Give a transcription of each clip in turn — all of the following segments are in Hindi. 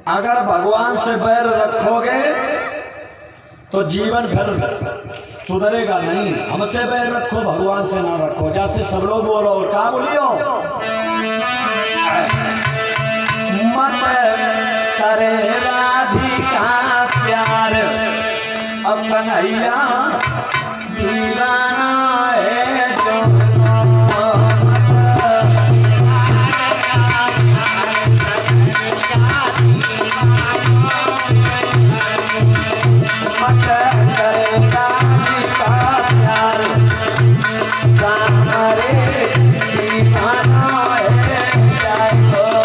अगर भगवान से बैर रखोगे तो जीवन भर सुधरेगा नहीं। हमसे बैर रखो, भगवान से ना रखो। जैसे सब लोग बोलो, और क्या बोलियो, मत करे राधिका प्यार, अब कन्हैया दीवाना है जो। मत करे राधिका प्यार, सामरे दीवाना है जाओ।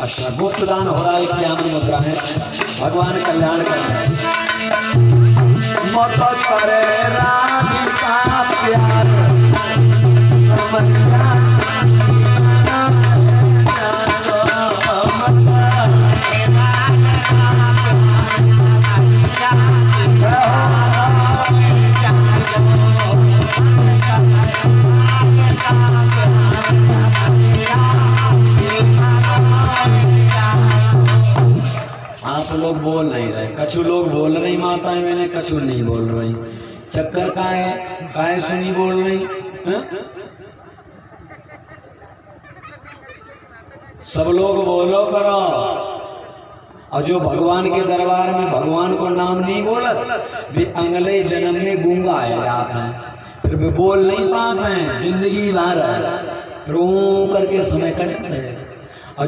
अच्छा, गुप्त दान हो रहा है, क्या मुद्रा है, भगवान कल्याण कर रहे हैं। मत करे राधिका प्यार, समझना लोग बोल नहीं रहे, कछु लोग बोल रही माताएं, मैंने कछु नहीं बोल रही। चक्कर काहे से नहीं बोल रही है? सब लोग बोलो करो, और जो भगवान के दरबार में भगवान को नाम नहीं बोलत, वे अगले जन्म में गूंगा है जाते हैं, फिर वे बोल नहीं पाते हैं जिंदगी भर, रो करके समय कटते हैं। और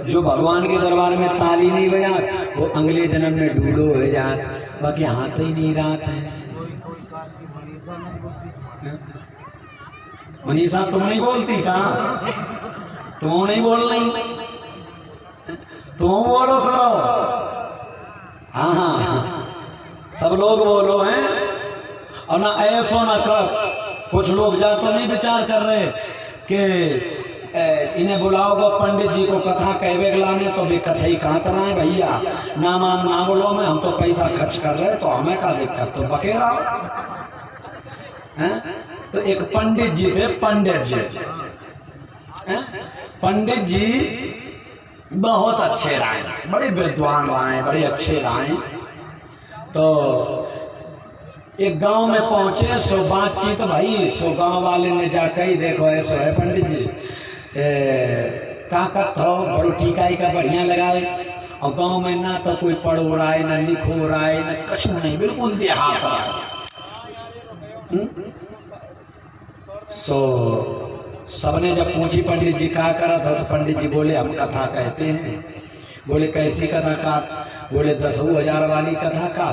जो भगवान के दरबार में ताली नहीं बजात, वो अगले जन्म में ढूंढो हो जात, बाकी हाथ ही नहीं रात है। मनीषा तुम नहीं बोलती कहाँ? तुम नहीं बोल रही, तुम बोलो करो। हाँ हाँ, सब लोग बोलो हैं, और ना ऐसो ना कर। कुछ लोग जा तो नहीं विचार कर रहे कि इन्हें बुलाओगे पंडित जी को कथा कहवे लाने, तो भी कथा ही कहाँ तरह है भैया, नाम ना बोलो में, हम तो पैसा खर्च कर रहे, तो हमें क्या दिक्कत, तो बकेरा हैं। तो एक पंडित जी थे, पंडित जी पंडित जी बहुत अच्छे रहे, बड़े विद्वान रहे, बड़े अच्छे रहे। तो एक गांव में पहुंचे, सो बातचीत भाई, सो गांव वाले ने जाकर ही देखो ऐसा है पंडित जी का हो, बड़ो टीकाई का बढ़िया लगाए, और गांव में ना तो कोई पढ़ हो रहा है, ना लिख हो रहा है, ना कछु नहीं, बिल्कुल देहात रहा। सो सबने जब पूछी पंडित जी क्या करा था, तो पंडित जी बोले हम कथा कहते हैं। बोले कैसी कथा का? बोले 10,000 वाली कथा का,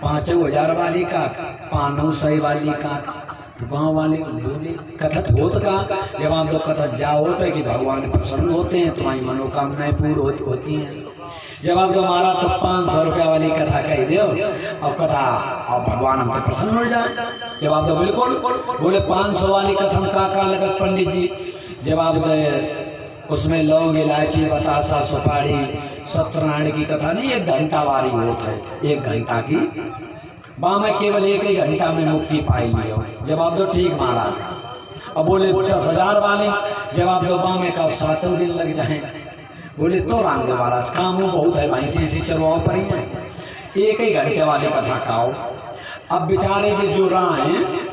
5,000 वाली का, 5,900 वाली का। तो गाँव वाले बोले कथत होत का? जवाब दो, कथत जा होता है कि भगवान प्रसन्न होते हैं, तुम्हारी मनोकामनाएं पूर्ण होती हैं। जवाब दो, हमारा तो 500 रुपया वाली कथा कह दो और कथा और भगवान हमसे प्रसन्न हो जाए। जवाब दो, बिल्कुल। बोले 500 वाली कथा में का लगत पंडित जी? जवाब दे उसमें लौंग इलायची बतासा सुपारी सत्यनारायण की कथा नहीं, 1 घंटा वारी होता है, 1 घंटा की। बा मैं केवल 1 ही घंटा में मुक्ति पाई लियो। जवाब दो ठीक महाराज। अब बोले 10,000 वाले, जवाब दो बा में का 7 दिन लग जाए। बोले तो रामदेव महाराज काम हो बहुत है, भैंसी ऐसी चलवाओ पर ही है, 1 ही घंटे वाली कथा खाओ। अब बेचारे के जो राह हैं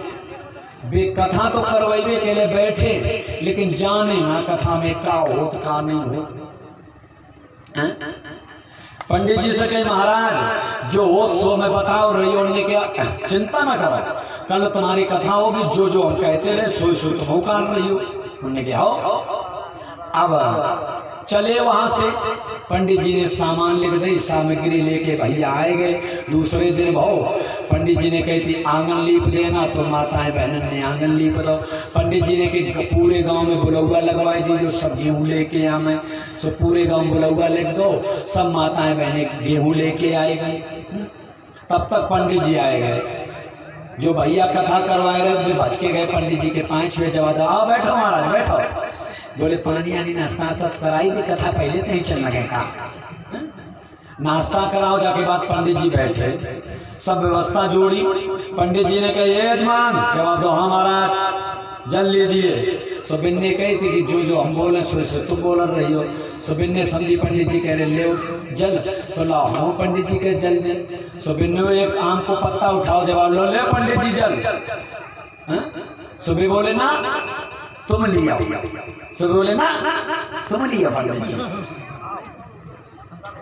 वे कथा तो करवाइबे के लिए बैठे, लेकिन जाने ना कथा में का हो का नहीं हो। पंडित जी से कहे महाराज जो हो सो मैं बताओ रही, उन्होंने क्या चिंता ना करो, कल तुम्हारी कथा होगी, जो जो हम कहते रहे सोई सोई तुम उकार रही हो। उन्होंने क्या हो। अब चले वहां से, पंडित जी ने सामान लिख दी, सामग्री लेके भैया आए गए। दूसरे दिन भाव पंडित जी ने कही थी आंगन लीप देना, तो माताएं बहनों ने आंगन लीप दो। पंडित जी ने कि पूरे गांव में बुलौआ लगवाई दी, जो सब गेहूँ लेके आ मैं सो पूरे गांव बुलौआ लिख दो। सब माताएं बहनें गेहूँ लेके आए गई। तब तक पंडित जी आए गए, जो भैया कथा करवाए रहे वे भज के गए पंडित जी के 5 बजे। जवाब आओ बैठो महाराज बैठो। बोले पानी आनी नाश्ता कराई भी, कथा पहले तो ही चल लगे का नाश्ता कराओ। जाके बाद पंडित जी बैठे, सब व्यवस्था जोड़ी। पंडित जी ने कहा ये यजमान, जवाब दो हाँ महाराज जल लीजिए। सुबिन ने कही थी कि जो जो हम बोले सो सो तुम बोल रही हो। सुबिन ने समझी पंडित जी कह रहे ले जल, तो लाओ हम पंडित जी के जल दे। सुबिन ने एक आम को पत्ता उठाओ, जवाब लो ले पंडित जी जल। सुबह बोले ना तुम लिया, सुबह बोले ना तुम लिया पंडित जी।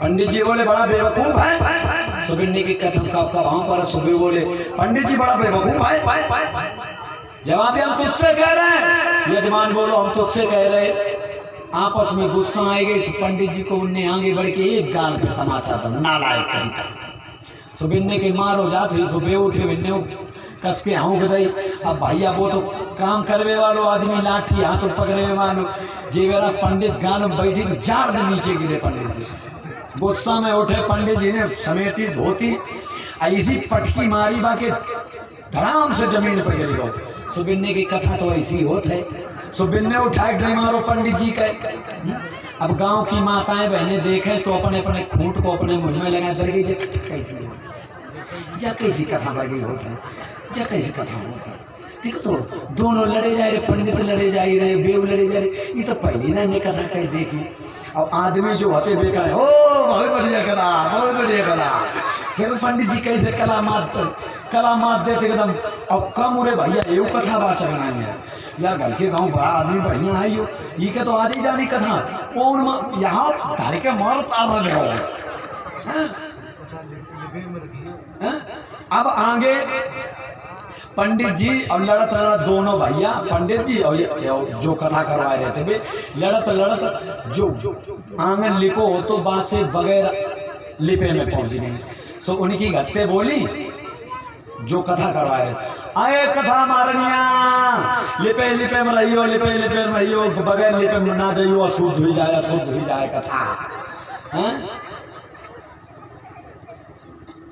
पंडित जी बोले बड़ा बेवकूफ है। सुबिन ने की कथम कब वहां पर सुबह बोले पंडित जी बड़ा बेवकूफ है। जवाब हम तुझसे कह रहे हैं। यजमान बोलो हम तुझसे कह रहे। आपस में गुस्सा आए गए पंडित जी को, उनने आगे बढ़ के एक गाल पे तमाचा था नालायक कहीं। सुबिन ने के मारो जाते, सुबह उठे बिन्ने कस के हाँक दई। अब भैया वो तो काम करवे वालो आदमी, लाठी हाथ पकड़े वालो, जे मेरा पंडित गाल में बैठी तो झाड़ दे नीचे गिरे पंडित जी। गुस्सा में उठे पंडित जी ने समेटी धोती ऐसी पटकी मारी बाके धड़ाम से जमीन पर गिर गए। सुबिन्ने की कथा तो ऐसी होत है। सुबिन्ने उठाए नहीं मारो पंडित जी का। अब गांव की माताएं बहनें देखें तो अपने अपने खूंट को अपने मुंह में लगाए बढ़ गई। कैसी जा कैसी कथा बढ़ गई होती है, जा कैसी कथा होती है। देखो तो दोनों लड़े जा रहे, पंडित लड़े जा रहे, बेव लड़े जा रहे। ये तो पहली ना मैं कथा कहीं देखी। और आदमी जो होते बेकार है, ओ बहुत बढ़िया कथा, बहुत बढ़िया कथा। फिर पंडित जी कैसे कलामात देते एकदम। और कम उरे भैया ये कथा बात चलना है यार, घर के गांव बड़ा आदमी बढ़िया है यो, ये के तो आज ही जानी कथा। और यहाँ घर के मार तार रहे हो। अब आगे पंडित जी और लड़त लड़त दोनों भैया, पंडित जी और जो कथा करवाए रहे थे वे लड़त लड़त जो आंगन लिपो हो तो बात से बगैर लिपे में पहुंच गई। सो उनकी गत्ते बोली जो कथा करवाए रहे, आए कथा मारनिया लिपे लिपे में रहियो, लिपे लिपे में रहियो, बगैर लिपे में ना जाइयो, अशुद्ध हुई जाए, अशुद्ध हुई जाए कथा।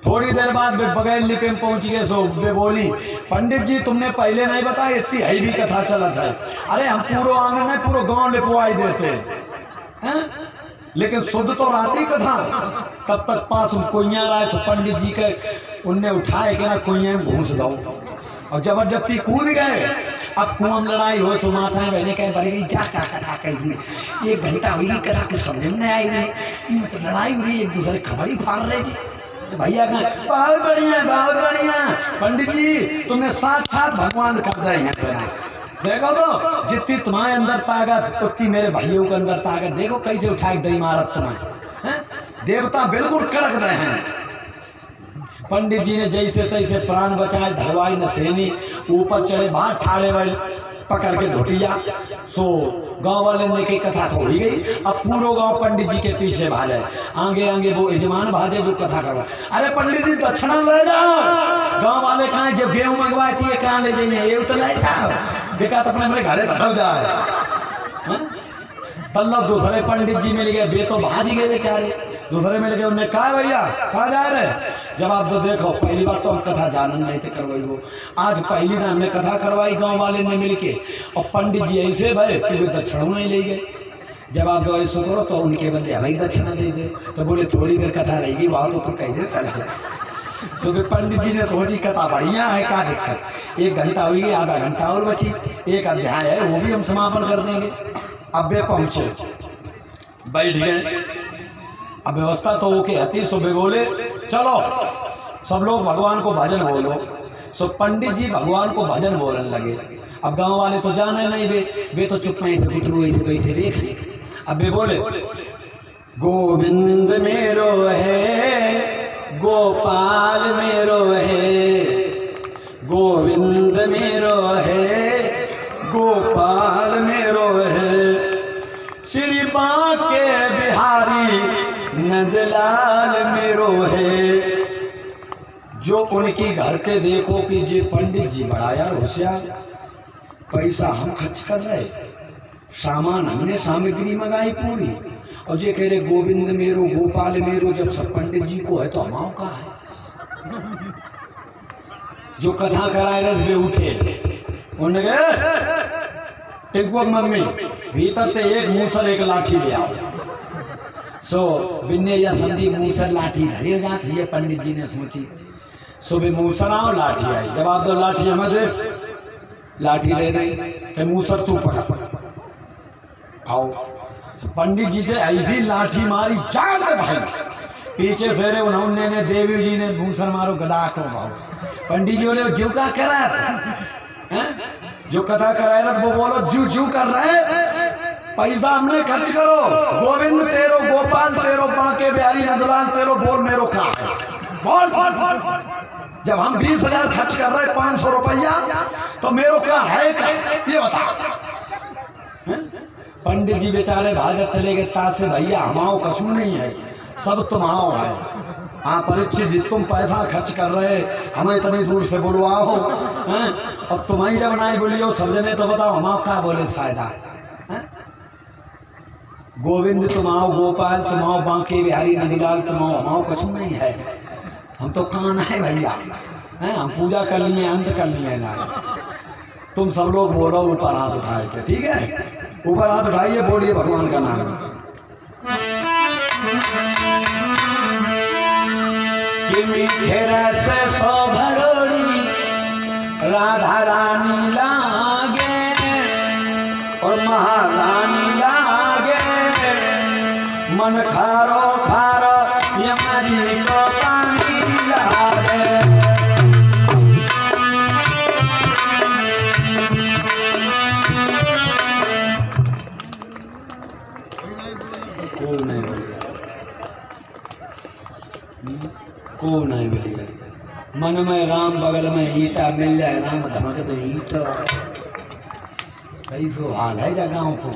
थोड़ी देर बाद वे बगैर लिपे में पहुंच गए। सो वे बोली पंडित जी तुमने पहले नहीं बताया, इतनी है भी कथा चलत है। अरे हम पूरा आंगन में पूरा गांव लिपवाई देते हैं, लेकिन शुद्ध तो राती कथा। तब तक पास कुइया रहा है, पंडित जी के उनने उठाए के ना कुइया में घूस दो और जबरदस्ती कूद गए। अब कुआं में लड़ाई हो तो माताएं बहने कहे बढ़ गई जा क्या कथा कही, 1 घंटा हुई कथा कुछ समझ में आई रही, मतलब लड़ाई हुई, एक दूसरे खबर ही फाड़ रहे जी। भैया कहा बहुत बढ़िया बहुत बढ़िया, पंडित जी तुमने साक्षात भगवान कर दे हैं। देखो तो जितनी तुम्हारे अंदर ताकत उतनी मेरे भाइयों के अंदर ताकत। देखो कैसे उठा के दई मारत तुम्हें, देवता बिल्कुल कड़क रहे हैं। पंडित जी ने जैसे तैसे प्राण बचाए, धरवाई नसेनी ऊपर चढ़े, बाहर ठाड़े वाले पकड़ के धोटिया। सो गांव वाले ने की कथा तो हो गई। अब पूरा गांव पंडित जी के पीछे भाजे, आगे आगे वो यजमान भाजे जो कथा करवा। अरे पंडित जी दक्षिणा ले जाओ। गांव वाले कहा जब गेहूं मंगवाए थी कहाँ ले जाइए, ये तो ले जाओ बेका तो अपने घरे धर जाए। तल्लब दूसरे पंडित जी मिल गए, बे तो भाज गए बेचारे। दूसरे मिल गए, उनने कहा भैया कहाँ जा रहे। जवाब तो देखो पहली बात तो हम कथा जानन नहीं थे करवाई, वो आज पहली दिन हमने कथा करवाई गांव वाले ने मिल के। और पंडित जी ऐसे भय कि वे दक्षिणों नहीं ले गए। जब आप दो ऐसो करो तो उनके बदले हमें दक्षिणा दे दे। तो बोले थोड़ी देर कथा रहेगी, वहाँ तो कहीं देर चला गया। तो फिर पंडित जी ने सोची कथा बढ़िया है, क्या दिक्कत, 1 घंटा हुई, आधा घंटा और बची, 1 अध्याय है वो भी हम समापन कर देंगे। अब वे पहुँचे, बैठ गए। अब व्यवस्था तो वो कहती, सुबह बोले चलो सब लोग भगवान को भजन बोलो। सो पंडित जी भगवान को भजन बोलने लगे। अब गांव वाले तो जाने नहीं, वे तो चुप में से गुटरू ऐसे बैठे देख। अब वे बोले गोविंद मेरो है, गोपाल मेरो है, गोविंद मेरो है, गोपाल मेरो है, श्री बांके बिहारी नंदलाल मेरो है। जो उनकी घर के देखो कि जे पंडित जी बड़ा यार होशियार, पैसा हम खर्च कर रहे, सामान हमने सामग्री मंगाई पूरी, और जे कह रहे गोविंद मेरो गोपाल मेरो, जब सब पंडित जी को है तो हमाओ का है। जो कथा कराए रहे वे उठे, उन्होंने कहा एक मम्मी भीतर ते एक मूसर एक लाठी ले आओ। सो बिन्ने या समझी मूसर लाठी धरी जाती है। पंडित जी ने सोची, सो भी मूसर आओ लाठी आई। जवाब दो लाठी हमें दे, लाठी ले रही कि मूसर तू पकड़ आओ। पंडित जी से ऐसी लाठी मारी जान में भाई, पीछे से रे उन्होंने ने देवी जी ने मूसर मारो गदा को भाव। पंडित जी बोले जो का करा था, जो कथा कराए ना वो बोलो जू जू कर रहे, पैसा हमने खर्च करो, गोविंद तेरो गोपाल तेरो बांके बिहारी नंदलाल तेरो, बोल मेरो का है बोल। जब हम 20,000 खर्च कर रहे 500 रुपया तो मेरो का है क्या, ये बता। पंडित जी बेचारे भाजर चले गए, तासे भैया हमाओ कछु नहीं है, सब तुम्हाओ है। हाँ परीक्षित जी तुम पैसा खर्च कर रहे, हमें इतनी दूर से बुलवाओ हैं, और तुम्हारी जब नहीं बोलियो सब जने तो बताओ हमाओ क्या बोले फायदा है? गोविंद तुम्हाओ, गोपाल तुम्हाओ, बांके बिहारी नंदलाल तुम्हाओ, हमाओ कछु नहीं है। हम तो कान है भैया हैं, हम पूजा कर लिए, अंत कर लिए ना। तुम सब लोग बोलो ऊपर हाथ उठाए के, ठीक है, ऊपर हाथ उठाइए, बोलिए भगवान का नाम। कि मीठे रस सो भरोड़ी राधा रानी लागे, और महारानी लागे, मन खारो खारो यमुना जी को पानी लागे। को नहीं मिलेगा, मन में राम बगल में ईटा मिल जाए, राम धमक दे ईटा। सही सो हाल है जगहों को।